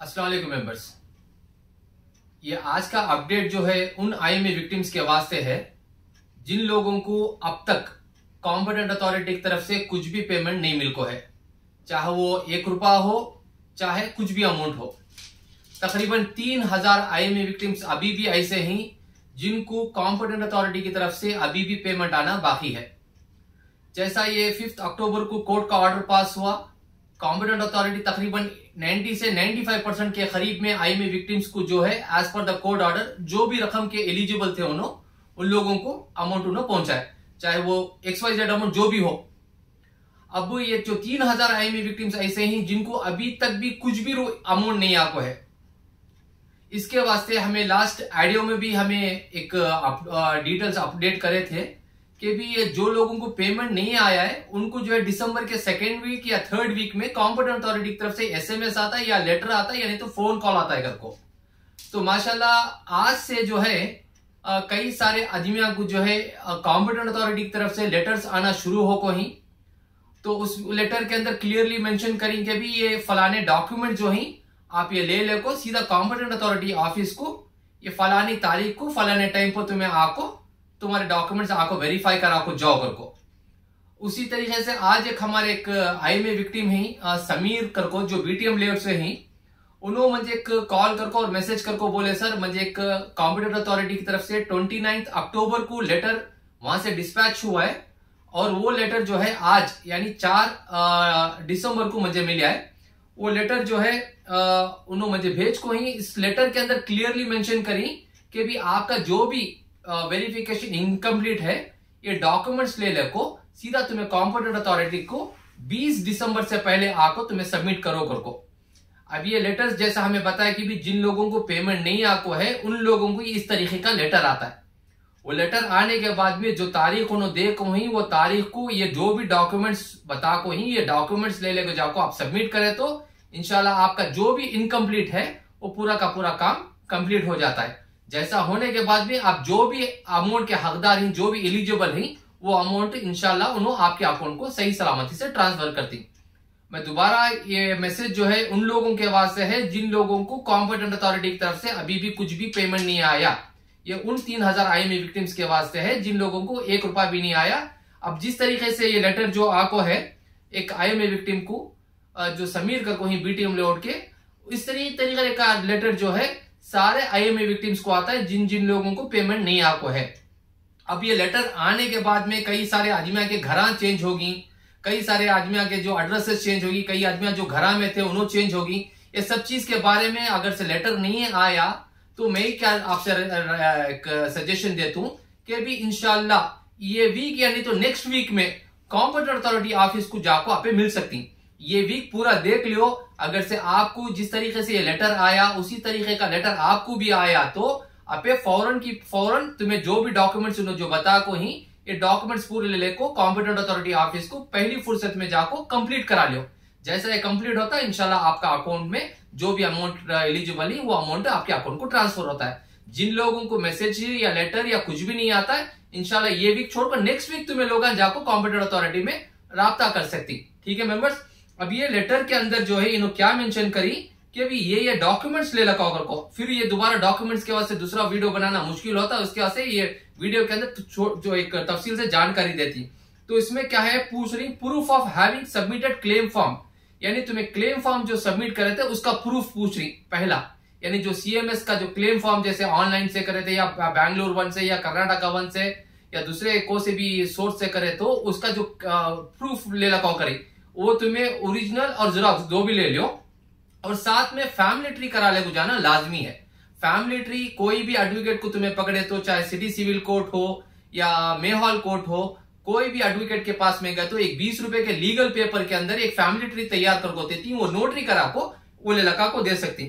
अस्सलाम वालेकुम मेंबर्स। ये आज का अपडेट जो है उन आईएमए विक्टिम्स के वास्ते है जिन लोगों को अब तक कॉम्पिटेंट अथॉरिटी की तरफ से कुछ भी पेमेंट नहीं मिल को है, चाहे वो 1 रुपया हो चाहे कुछ भी अमाउंट हो। तकरीबन 3000 आईएमए विक्टिम्स अभी भी ऐसे ही जिनको कॉम्पिटेंट अथॉरिटी की तरफ से अभी भी पेमेंट आना बाकी है। जैसा ये 5 अक्टूबर को कोर्ट का ऑर्डर पास हुआ, कॉम्पिटेंट अथॉरिटी तकरीबन 90 से 95% के करीब में आईएमए विक्टिम्स को जो है as per the court order जो भी रकम के एलिजिबल थे उन लोगों को अमाउंट उन्होंने पहुंचाए, चाहे वो XYZ अमाउंट जो भी हो। अब ये जो 3000 आईएमए विक्टिम्स ऐसे ही जिनको अभी तक भी कुछ भी अमाउंट नहीं आको है, इसके वास्ते हमें लास्ट ऑडियो में भी हमें एक डिटेल्स अपडेट करे थे कि भी ये जो लोगों को पेमेंट नहीं आया है उनको जो है दिसंबर के 2nd वीक या 3rd वीक में कॉम्पिटेंट अथॉरिटी की तरफ से SMS आता है या लेटर आता है या नहीं तो फोन कॉल आता है घर को। तो माशाल्लाह आज से जो है कई सारे आदमियों को जो है कॉम्पिटेंट अथॉरिटी की तरफ से लेटर्स आना शुरू हो को ही, तो उस लेटर के अंदर क्लियरली मेंशन करेंगे भी ये फलाने डॉक्यूमेंट जो ही आप ये ले को सीधा कॉम्पिटेंट अथॉरिटी ऑफिस को ये फलानी तारीख को फलाने टाइम पर तुम्हें आको तुम्हारे डॉक्यूमेंट्स आको वेरीफाई करा को जाओ कर को। उसी तरीके से आज एक हमारे एक आईएमए विक्टिम ही समीर कर को जो BTM लेआउट से ही उन्होंने मुझे एक कॉल करको और मैसेज करको बोले सर मुझे एक कॉम्पिटेंट अथॉरिटी की तरफ से 29 अक्टूबर को लेटर वहां से डिस्पैच हुआ है और वो लेटर जो है आज यानी 4 दिसंबर को मुझे मिला है। वो लेटर जो है उन्होंने मुझे भेज को ही इस लेटर के अंदर क्लियरली मेंशन करी कि भी आपका जो भी वेरिफिकेशन इनकम्प्लीट है ये डॉक्यूमेंट्स ले को सीधा तुम्हें कॉम्पिटेंट अथॉरिटी को 20 दिसंबर से पहले आको तुम्हें सबमिट करो कर को। अब ये लेटर्स जैसा हमें बताया कि भी जिन लोगों को पेमेंट नहीं आको है उन लोगों को इस तरीके का लेटर आता है। वो लेटर आने के बाद में जो तारीख उन्होंने दे को ही वो तारीख को ये जो भी डॉक्यूमेंट्स बता को ही ये डॉक्यूमेंट्स ले को जाको आप सबमिट करें तो इंशाल्लाह आपका जो भी इनकम्प्लीट है वो पूरा का पूरा काम कंप्लीट हो जाता है। जैसा होने के बाद भी आप जो भी अमाउंट के हकदार हैं जो भी एलिजिबल हैं वो अमाउंट इंशाल्लाह उन्होंने आपके अकाउंट को सही सलामती से ट्रांसफर करती। मैं दोबारा ये मैसेज जो है उन लोगों के वास्ते है जिन लोगों को कॉम्पिटेंट अथॉरिटी की तरफ से अभी भी कुछ भी पेमेंट नहीं आया। ये उन 3000 आईएमए विक्टिम्स के वास्ते है जिन लोगों को 1 रुपया भी नहीं आया। अब जिस तरीके से ये लेटर जो आको है एक आईएमए विक्टिम को जो समीर का को ही BTM लेआउट के इस तरीके का लेटर जो है सारे आईएमए विक्टिम्स को आता है जिन जिन लोगों को पेमेंट नहीं आको है। अब ये लेटर आने के बाद में कई सारे आदमियों के घर चेंज होगी, कई सारे आदमियों के जो एड्रेसेस चेंज होगी, कई आदमियां जो घर में थे उन्होंने चेंज होगी। ये सब चीज के बारे में अगर से लेटर नहीं आया तो मैं क्या आपसे एक सजेशन देता हूं कि भी इंशाल्लाह ये वीक यानी तो नेक्स्ट वीक में कॉम्पिटेंट अथॉरिटी ऑफिस को जाको आप मिल सकती। ये वीक पूरा देख लियो, अगर से आपको जिस तरीके से ये लेटर आया उसी तरीके का लेटर आपको भी आया तो आपे फौरन तुम्हें जो भी डॉक्यूमेंट्स जो बता को ही ये डॉक्यूमेंट्स पूरे ले को कॉम्पिटेंट अथॉरिटी ऑफिस को पहली फुर्सत में जाको कंप्लीट करा लियो। जैसा ये कंप्लीट होता है इंशाल्लाह आपका अकाउंट में जो भी अमाउंट एलिजिबल है वो अमाउंट आपके अकाउंट को ट्रांसफर होता है। जिन लोगों को मैसेज या लेटर या कुछ भी नहीं आता है इंशाल्लाह ये वीक छोड़कर नेक्स्ट वीक तुम्हें लोग जाको कॉम्पिटेंट अथॉरिटी में राब्ता कर सकती। ठीक है मेंबर्स। अब ये लेटर के अंदर जो है इन्होंने क्या मेंशन करी कि अभी ये डॉक्यूमेंट्स ले लगा को फिर ये दोबारा डॉक्यूमेंट्स के वास्ते दूसरा वीडियो बनाना मुश्किल होता है, उसके वास्ते ये वीडियो के अंदर जो एक तफसील से जानकारी देती। तो इसमें क्या है पूछ रही proof of having submitted claim form, यानी तुम्हें क्लेम फॉर्म जो सबमिट करे थे उसका प्रूफ पूछ रही। पहला यानी जो CMS का जो क्लेम फॉर्म जैसे ऑनलाइन से करे थे या बैंगलोर वन से या कर्नाटका वन से या दूसरे को से भी सोर्स से करे तो उसका जो प्रूफ ले लगा करे वो तुम्हें ओरिजिनल और जेरॉक्स दो भी ले लियो। और साथ में फैमिली ट्री करा ले को जाना लाजमी है। फैमिली ट्री कोई भी एडवोकेट को तुम्हें पकड़े तो चाहे सिटी सिविल कोर्ट हो या मेहॉल कोर्ट हो, कोई भी एडवोकेट के पास में गए तो एक 20 रुपए के लीगल पेपर के अंदर एक फैमिली ट्री तैयार कर देती, वो नोटरी करा को वो ले लगा को दे सकती।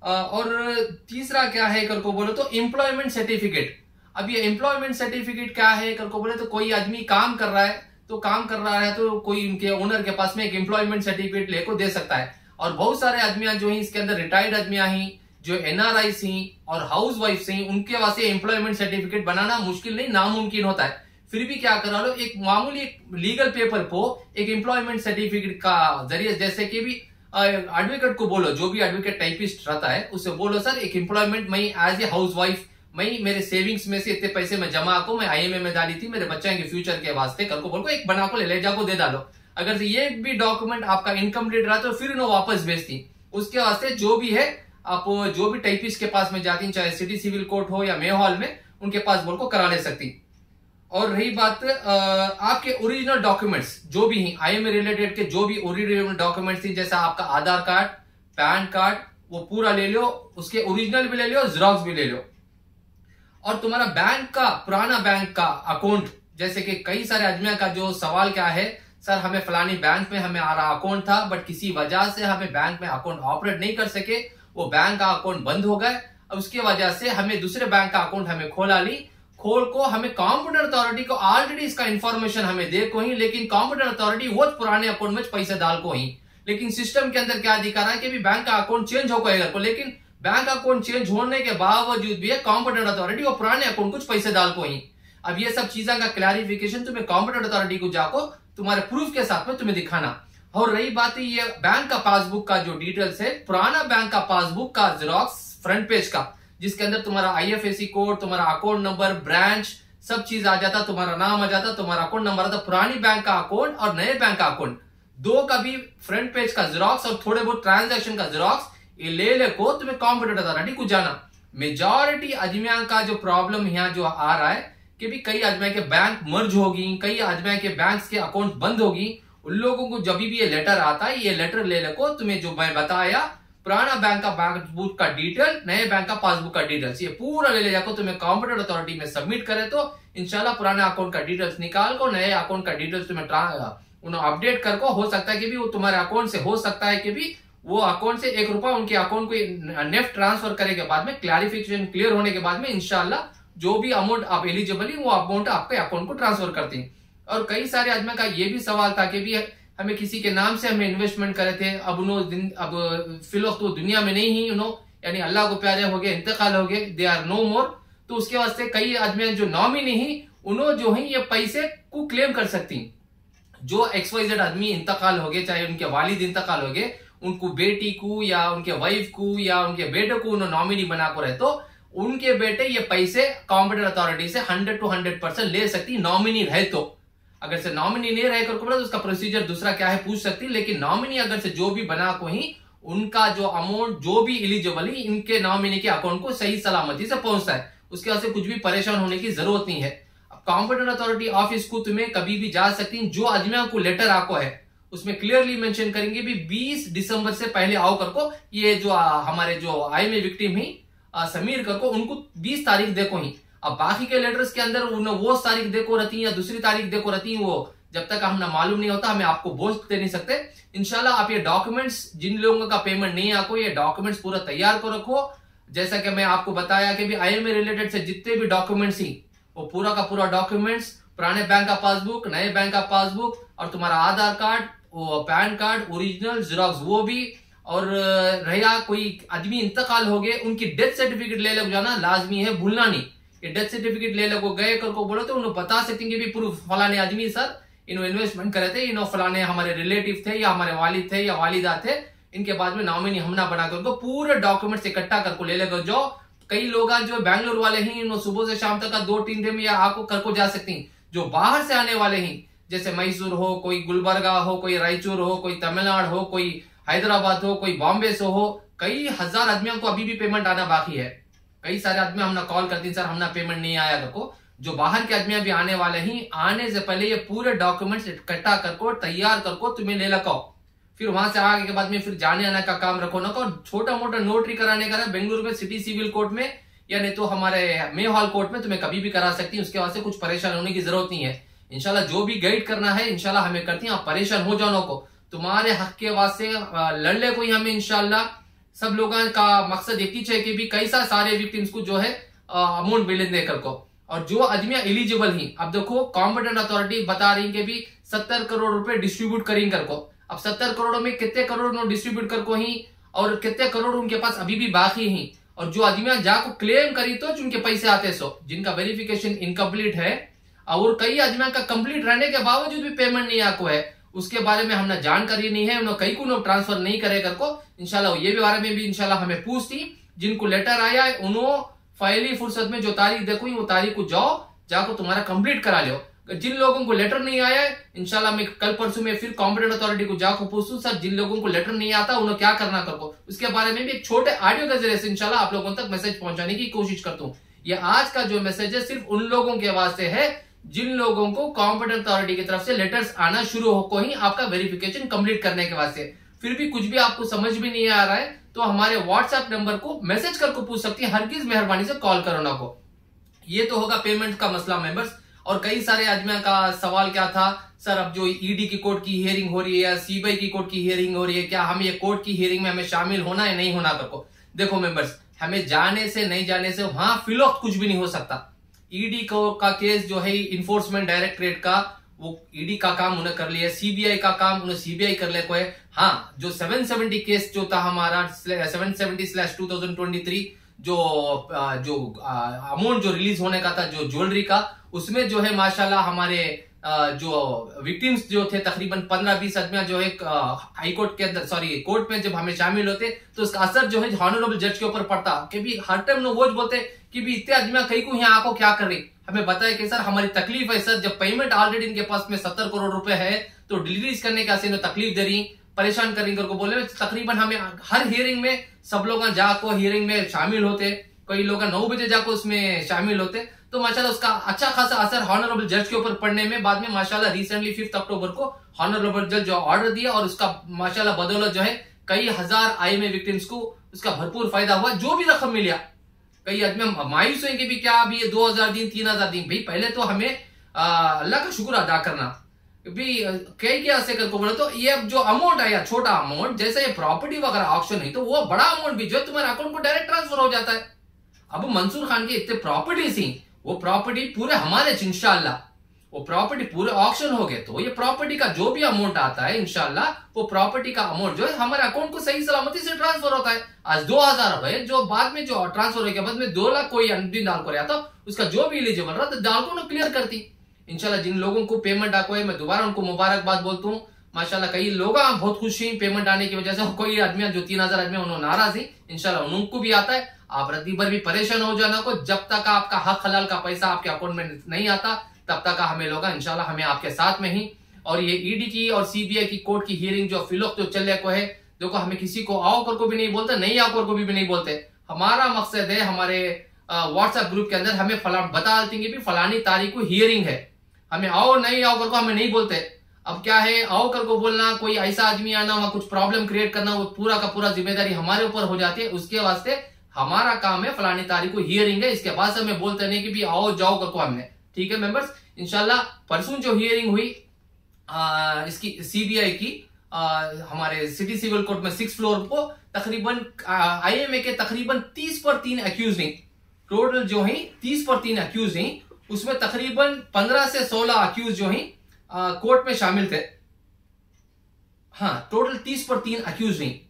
और तीसरा क्या है कर को बोले तो एम्प्लॉयमेंट सर्टिफिकेट। अब ये एम्प्लॉयमेंट सर्टिफिकेट क्या है कर को बोले तो कोई आदमी काम कर रहा है तो कोई उनके ओनर के पास में एक एम्प्लॉयमेंट सर्टिफिकेट लेको दे सकता है। और बहुत सारे आदमियां जो है इसके अंदर रिटायर्ड आदमियां ही जो NRI ही और हाउस वाइफ ही उनके वास्ते एम्प्लॉयमेंट सर्टिफिकेट बनाना मुश्किल नहीं नामुमकिन होता है। फिर भी क्या करा लो एक मामूली लीगल पेपर को एक एम्प्लॉयमेंट सर्टिफिकेट का जरिए जैसे कि भी एडवोकेट को बोलो, जो भी एडवोकेट टाइपिस्ट रहता है उससे बोलो सर एक एम्प्लॉयमेंट मैं एज ए हाउस वाइफ मैं मेरे सेविंग्स में से इतने पैसे मैं जमा को मैं आईएमए में डाली थी मेरे बच्चे के फ्यूचर के वास्ते, कल को बोल को एक बना को ले जाको दे डालो। अगर से ये भी डॉक्यूमेंट आपका इनकम्प्लीट रहा तो फिर इन्हों वापस भेजती। उसके वास्ते जो भी है आप जो भी टाइपिस्ट के पास में जाती, चाहे सिटी सिविल कोर्ट हो या मे हॉल में, उनके पास बोल को करा ले सकती। और रही बात आपके ओरिजिनल डॉक्यूमेंट्स जो भी हैं आईएमए रिलेटेड के, जो भी ओरिजिनल डॉक्यूमेंट्स थी, जैसा आपका आधार कार्ड, पैन कार्ड, वो पूरा ले लो, उसके ओरिजिनल भी ले लो, जेरॉक्स भी ले लो। और तुम्हारा बैंक का पुराना बैंक का अकाउंट, जैसे कि कई सारे आदमियों का जो सवाल क्या है, सर हमें फलानी बैंक में हमें आ रहा अकाउंट था बट किसी वजह से हमें बैंक में अकाउंट ऑपरेट नहीं कर सके, वो बैंक का अकाउंट बंद हो गए, अब उसकी वजह से हमें दूसरे बैंक का अकाउंट हमें खोल को हमें कॉम्पिटेंट अथॉरिटी को ऑलरेडी इसका इंफॉर्मेशन हमें दे को ही, लेकिन कॉम्पिटेंट अथॉरिटी वो पुराने अकाउंट में पैसे डाल को ही, लेकिन सिस्टम के अंदर क्या दिखा रहा है कि भी बैंक का अकाउंट चेंज हो गएगा, लेकिन बैंक अकाउंट चेंज होने के बावजूद भी कॉम्पिटेंट अथॉरिटी वो पुराने अकाउंट कुछ पैसे डाल को ही। अब ये सब चीजों का क्लैरिफिकेशन तुम्हें कॉम्पिटेंट अथॉरिटी को जाको तुम्हारे प्रूफ के साथ में तुम्हें दिखाना। और रही बात है ये बैंक का पासबुक का जो डिटेल्स है, पुराना बैंक का पासबुक का जेरॉक्स फ्रंट पेज का, जिसके अंदर तुम्हारा आईएफएससी कोड, तुम्हारा अकाउंट नंबर, ब्रांच, सब चीज आ जाता, तुम्हारा नाम आ जाता, तुम्हारा अकाउंट नंबर आता, पुरानी बैंक का अकाउंट और नए बैंक का अकाउंट, दो का भी फ्रंट पेज का जेरॉक्स और थोड़े बहुत ट्रांजैक्शन का जेरॉक्स ये ले को तुम्हें कॉम्पिटेंट अथॉरिटी को जाना। मेजॉरिटी आदमियों का जो प्रॉब्लम यहाँ जो आ रहा है कि भी कई आदमियों के बैंक मर्ज होगी, कई आदमियों के बैंक के अकाउंट बंद होगी, उन लोगों को जब भी ये लेटर आता है, ये लेटर ले को तुम्हें जो मैं बताया पुराना बैंक का पासबुक का डिटेल, नए बैंक का पासबुक का डिटेल्स, ये पूरा ले जाकर तुम्हें कॉम्पिटेंट अथॉरिटी में सबमिट करे तो इंशाल्लाह पुराना अकाउंट का डिटेल्स निकाल को नए अकाउंट का डिटेल्स तुम्हें अपडेट कर को हो सकता है कि भी वो तुम्हारे अकाउंट से हो सकता है कि भी वो अकाउंट से 1 रुपया उनके अकाउंट को नेफ्ट ट्रांसफर करने के बाद में, क्लैरिफिकेशन क्लियर होने के बाद में इंशाल्लाह जो भी अमाउंट आप एलिजिबल है वो अमाउंट आपके अकाउंट को ट्रांसफर करते हैं। और कई सारे आदमी का ये भी सवाल था कि भी हमें किसी के नाम से हमें इन्वेस्टमेंट करे थे, अब फिलहाल तो दुनिया में नहीं ही, यानी अल्लाह को प्यारे हो गए, इंतकाल हो गए, दे आर नो मोर, तो उसके वास्ते कई आदमी जो नॉमिनी ही उन्होंने जो है ये पैसे को क्लेम कर सकती। जो XYZ आदमी इंतकाल हो गए, चाहे उनके वालिद इंतकाल हो गए, उनको बेटी को या उनके वाइफ को या उनके बेटे को उन्होंने नॉमिनी बना कर रहे, तो उनके बेटे ये पैसे कॉम्पिटेंट अथॉरिटी से 100 to 100% ले सकती नॉमिनी रहे तो। अगर से नॉमिनी नहीं रहे कर तो उसका प्रोसीजर दूसरा क्या है पूछ सकती, लेकिन नॉमिनी अगर से जो भी बना को ही उनका जो अमाउंट जो भी एलिजिबल है इनके नॉमिनी के अकाउंट को सही सलामती से पहुंचता है, उसके वजह से कुछ भी परेशान होने की जरूरत नहीं है। अब कॉम्पिटेंट अथॉरिटी ऑफिस को तुम्हें कभी भी जा सकती, जो आदमियों को लेटर आको है उसमें क्लियरली मेंशन करेंगे भी 20 दिसंबर से पहले आओ करको, ये जो हमारे जो आईएमए विक्टिम ही समीर करको उनको 20 तारीख देखो ही। अब बाकी के लेटर्स के अंदर वो तारीख देखो रहती है या दूसरी तारीख देखो रहती है, वो जब तक हमें मालूम नहीं होता हमें आपको बोझ दे नहीं सकते। इंशाल्लाह आप ये डॉक्यूमेंट्स जिन लोगों का पेमेंट नहीं आको ये डॉक्यूमेंट्स पूरा तैयार को रखो। जैसा कि मैं आपको बताया कि भी आईएमए रिलेटेड से जितने भी डॉक्यूमेंट्स ही वो पूरा का पूरा डॉक्यूमेंट्स, पुराने बैंक का पासबुक, नए बैंक का पासबुक और तुम्हारा आधार कार्ड, वो पैन कार्ड ओरिजिनल जेरॉक्स वो भी, और रहा कोई आदमी इंतकाल हो गए उनकी डेथ सर्टिफिकेट ले लो जाना लाजमी है, भूलना नहीं। ये डेथ सर्टिफिकेट ले लो गए कर को बोलो तो उन्हें बता सकेंगे भी प्रूफ फलाने आदमी सर इन्होंने इन्वेस्टमेंट करे थे, इन्होंने फलाने हमारे रिलेटिव थे या हमारे वालिद थे या वालिदा थे, इनके बाद में नॉमिनी हमना बना कर उनको पूरे डॉक्यूमेंट्स इकट्ठा करको ले लेगा। जो कई लोग जो बैंगलोर वाले ही इन्होंने सुबह से शाम तक का 2-3 दिन में या आपको करको जा सकती, जो बाहर से आने वाले ही जैसे मैसूर हो, कोई गुलबर्गा हो, कोई रायचूर हो, कोई तमिलनाडु हो, कोई हैदराबाद हो, कोई बॉम्बे से हो, कई हजार आदमियों को अभी भी पेमेंट आना बाकी है। कई सारे आदमी हमने कॉल करती हैं सर हमने पेमेंट नहीं आया करको। जो बाहर के आदमी भी आने वाले ही आने से पहले ये पूरे डॉक्यूमेंट्स इकट्ठा करको तैयार करको तुम्हें ले लगाओ, फिर वहां से आगे के बाद में फिर जाने आने का काम रखो ना। छोटा मोटा नोटरी कराने का बेंगलुरु में सिटी सिविल कोर्ट में या नहीं तो हमारे मे हॉल कोर्ट में तुम्हें कभी भी करा सकती है, उसके वास्ते कुछ परेशान होने की जरूरत नहीं है। इंशाल्लाह जो भी गाइड करना है इंशाल्लाह हमें करती हैं। आप परेशान हो जाओ को, तुम्हारे हक के वास्ते लड़ने को ही हमें इंशाल्लाह सब लोगों का मकसद एक ही है कि भी कैसा सारे विक्टिम्स को जो है अमाउंट मिले देकर को, और जो आदमी एलिजिबल ही। अब देखो कॉम्पिटेंट अथॉरिटी बता रही है कि भी 70 करोड़ रुपए डिस्ट्रीब्यूट करेंगे कर को। अब 70 करोड़ में कितने करोड़ डिस्ट्रीब्यूट कर को ही और कितने करोड़ उनके पास अभी भी बाकी ही, और जो आदमी जाको क्लेम करी तो जिनके पैसे आते सो जिनका वेरिफिकेशन इनकम्प्लीट है, और कई आदमियों का कंप्लीट रहने के बावजूद भी पेमेंट नहीं आको है, उसके बारे में हमने जानकारी नहीं है, उन्होंने कहीं को ट्रांसफर नहीं करेगा को इंशाल्लाह ये भी बारे में भी इंशाल्लाह हमें पूछती। जिनको लेटर आया है उन्होंने फाइली फुर्सत में जो तारीख देखो वो तारीख को जाको तुम्हारा कंप्लीट करा लो। जिन लोगों को लेटर नहीं आया है इंशाल्लाह मैं कल परसों में फिर कॉम्पिटेंट अथॉरिटी को जाकर पूछूं सर जिन लोगों को लेटर नहीं आता उन्हें क्या करना करो, उसके बारे में भी एक छोटे ऑडियो के जरिए से इंशाल्लाह आप लोगों तक मैसेज पहुंचाने की कोशिश करता हूं। ये आज का जो मैसेज है सिर्फ उन लोगों के वास्ते है जिन लोगों को कॉम्पिटेंट अथॉरिटी की तरफ से लेटर्स आना शुरू हो को ही आपका वेरिफिकेशन कंप्लीट करने के वास्ते। फिर भी कुछ भी आपको समझ भी नहीं आ रहा है तो हमारे व्हाट्सएप नंबर को मैसेज करके पूछ सकती है, हरगिज मेहरबानी से कॉल करो ना को। ये तो होगा पेमेंट का मसला मेंबर्स। और कई सारे आदमियों का सवाल क्या था सर अब जो ईडी की कोर्ट की हियरिंग हो रही है या सीबीआई की कोर्ट की हियरिंग हो रही है क्या हम ये कोर्ट की हियरिंग में हमें शामिल होना है नहीं होना को। देखो मेंबर्स हमें जाने से नहीं जाने से वहां फिलौत कुछ भी नहीं हो सकता। ईडी का केस जो है इन्फोर्समेंट डायरेक्टरेट का वो ईडी का काम उन्हें कर लिया, सीबीआई का काम उन्हें सीबीआई कर ले को है। हाँ जो 770 केस जो था हमारा 770/2023 जो अमाउंट जो रिलीज होने का था जो ज्वेलरी का उसमें जो है माशाल्लाह हमारे जो विक्टिम्स जो थे तकरीबन 15-20 आदमी जो है हाई कोर्ट के अंदर कोर्ट में जब हमें शामिल होते तो उसका असर जो है ऑनरेबल जज के ऊपर पड़ता कि भी हर टाइम वो बोलते कि भी इतने आदमी कहीं को यहाँ आको क्या कर रही, हमें बताया कि सर हमारी तकलीफ है सर, जब पेमेंट ऑलरेडी इनके पास में 70 करोड़ रुपए है तो डिलीवरीज करने के ऐसे तकलीफ दे रही परेशान कर रही करके बोले। तकरीबन हमें हर हियरिंग में सब लोग जाको हियरिंग में शामिल होते, कई लोग 9 बजे जाको उसमें शामिल होते तो माशाल्लाह उसका अच्छा खासा असर हॉनरेबल जज के ऊपर पड़ने में बाद में माशाल्लाह रिसेंटली 5 अक्टूबर को हॉनरेबल जज जो ऑर्डर दिया और उसका माशाल्लाह बदौलत जो है कई हजार आईएमए विक्टिम्स को उसका भरपूर फायदा हुआ। जो भी रकम मिला कई आदमी मायूस हुए कि भी क्या अभी ये 2000 दिन 3000 दिन भाई पहले तो हमें अल्लाह का शुक्र अदा करना भी कई क्या ऐसे करके बोले तो ये जो अमाउंट आया छोटा अमाउंट जैसे ये प्रॉपर्टी वगैरह ऑप्शन है तो वो बड़ा अमाउंट भी जो तुम्हारे अकाउंट को डायरेक्ट ट्रांसफर हो जाता है। अब मंसूर खान की इतने प्रॉपर्टी थी वो प्रॉपर्टी पूरे हमारे इंशाल्लाह वो प्रॉपर्टी पूरे ऑक्शन हो गए तो ये प्रॉपर्टी का जो भी अमाउंट आता है इंशाल्लाह वो प्रॉपर्टी का अमाउंट जो है हमारे अकाउंट को सही सलामती से ट्रांसफर होता है। आज 2000 हुए जो बाद में जो ट्रांसफर होने के बाद में 2 लाख कोई अंतिम डाल कर आता उसका जो भी एलिजिबल रहा तो डाल को क्लियर करती इंशाल्लाह। जिन लोगों को पेमेंट आको है मैं दोबारा उनको मुबारकबाद बोलता हूँ माशाल्लाह। कई लोग बहुत खुश हैं पेमेंट आने की वजह से, कोई आदमी जो 3000 आदमी उन्होंने नाराज ही इंशाल्लाह उनको भी आता है। आप रद्दी भर भी परेशान हो जाना को, जब तक आपका हक हलाल का पैसा आपके अकाउंट में नहीं आता तब तक हमें लोग इंशाल्लाह हमें आपके साथ में ही। और ये ईडी की और सीबीआई की कोर्ट की हियरिंग जो फिलौक जो चल को है देखो हमें किसी को आओ कर को भी नहीं बोलते नहीं आओ कर को भी नहीं बोलते। हमारा मकसद है हमारे व्हाट्सएप ग्रुप के अंदर हमें बता देंगे भी फलानी तारीख को हियरिंग है, हमें आओ नहीं आओ कर को हमें नहीं बोलते। अब क्या है आओ कर को बोलना कोई ऐसा आदमी आना वहां कुछ प्रॉब्लम क्रिएट करना वो पूरा का पूरा जिम्मेदारी हमारे ऊपर हो जाती है। उसके वास्ते हमारा काम है फलानी तारीख को हियरिंग है, इसके बाद हमें बोलते नहीं कि भी आओ जाओ कर को हमने। ठीक है मेंबर्स इंशाल्लाह परसों जो हियरिंग हुई इसकी सीबीआई की हमारे सिटी सिविल कोर्ट में 6th फ्लोर को तकरीबन आईएमए के तकरीबन 30 पर 3 एक्यूज नहीं, टोटल जो है 30 पर 3 एक्यूज नहीं, उसमें तकरीबन 15 से 16 एक्यूज जो है कोर्ट में शामिल थे। हाँ टोटल 30 पर 3 एक्यूज नहीं,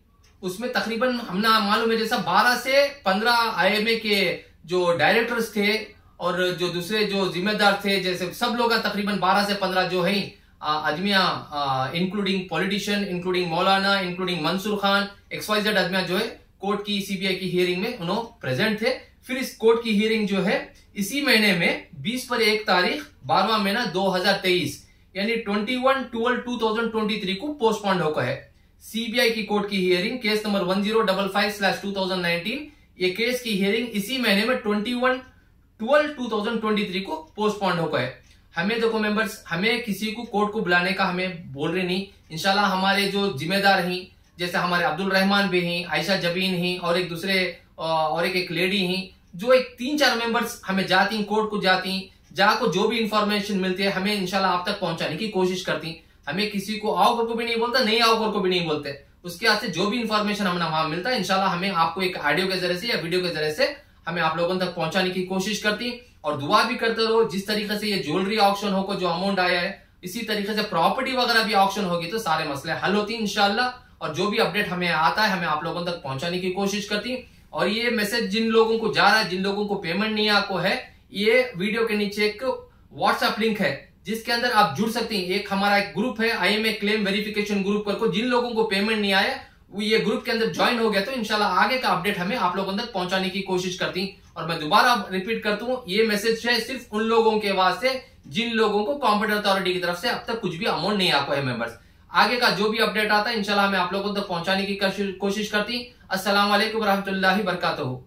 उसमें तकरीबन हमने मालूम है जैसा 12 से 15 आईएमए के जो डायरेक्टर्स थे और जो दूसरे जो जिम्मेदार थे जैसे सब लोग तकरीबन 12 से 15 जो है आदमियां इंक्लूडिंग पॉलिटिशियन इंक्लूडिंग मौलाना इंक्लूडिंग मंसूर खान XYZ आदमियां जो है कोर्ट की सीबीआई की हियरिंग में उन्होंने प्रेजेंट थे। फिर इस कोर्ट की हियरिंग जो है इसी महीने में 20 पर 1 तारीख 12वां महीना 2023 यानी 21/12/2023 को पोस्टपोन होकर है। सीबीआई की कोर्ट की हियरिंग केस नंबर 1055/2019 ये केस की हियरिंग इसी महीने में 21/12/2023 को पोस्टपोन होकर है। हमें देखो मेंबर्स हमें किसी को कोर्ट को बुलाने का हमें बोल रहे नहीं, इंशाल्लाह हमारे जो जिम्मेदार हैं जैसे हमारे अब्दुल रहमान भी हैं, आयशा जबीन हैं और एक दूसरे और एक लेडी हैं जो एक 3-4 मेंबर्स हमें जाती हैं कोर्ट को जाती जाको जो भी इंफॉर्मेशन मिलती है हमें इंशाल्लाह आप तक पहुंचाने की कोशिश करती। हमें किसी को आओ कर को भी नहीं बोलता नहीं आओ कर को भी नहीं बोलते, उसके हाथ से जो भी इंफॉर्मेशन हमें वहां मिलता है इंशाल्लाह हमें आपको एक ऑडियो के जरिए से या वीडियो के जरिए से हमें आप लोगों तक पहुंचाने की कोशिश करती। और दुआ भी करते रहो जिस तरीके से ये ज्वेलरी ऑक्शन होकर जो अमाउंट आया है इसी तरीके से प्रॉपर्टी वगैरह भी ऑक्शन होगी तो सारे मसले हल होती इंशाल्लाह। और जो भी अपडेट हमें आता है हमें आप लोगों तक पहुंचाने की कोशिश करती। और ये मैसेज जिन लोगों को जा रहा है जिन लोगों को पेमेंट नहीं आपको है ये वीडियो के नीचे एक व्हाट्सएप लिंक है जिसके अंदर आप जुड़ सकती हैं। एक हमारा एक ग्रुप है IMA क्लेम वेरिफिकेशन ग्रुप पर को, जिन लोगों को पेमेंट नहीं आया वो ये ग्रुप के अंदर ज्वाइन हो गया तो इंशाल्लाह आगे का अपडेट हमें आप लोगों तक पहुंचाने की कोशिश करती। और मैं दोबारा रिपीट करता हूं, ये मैसेज है सिर्फ उन लोगों के वास्ते जिन लोगों को कॉम्पिटेंट अथॉरिटी की तरफ से अब तक कुछ भी अमाउंट नहीं आ पाए मेंबर्स। आगे का जो भी अपडेट आता है इंशाल्लाह मैं आप लोगों तक पहुंचाने की कोशिश करती। अस्सलाम वालेकुम रहमतुल्लाहि बरकातहू।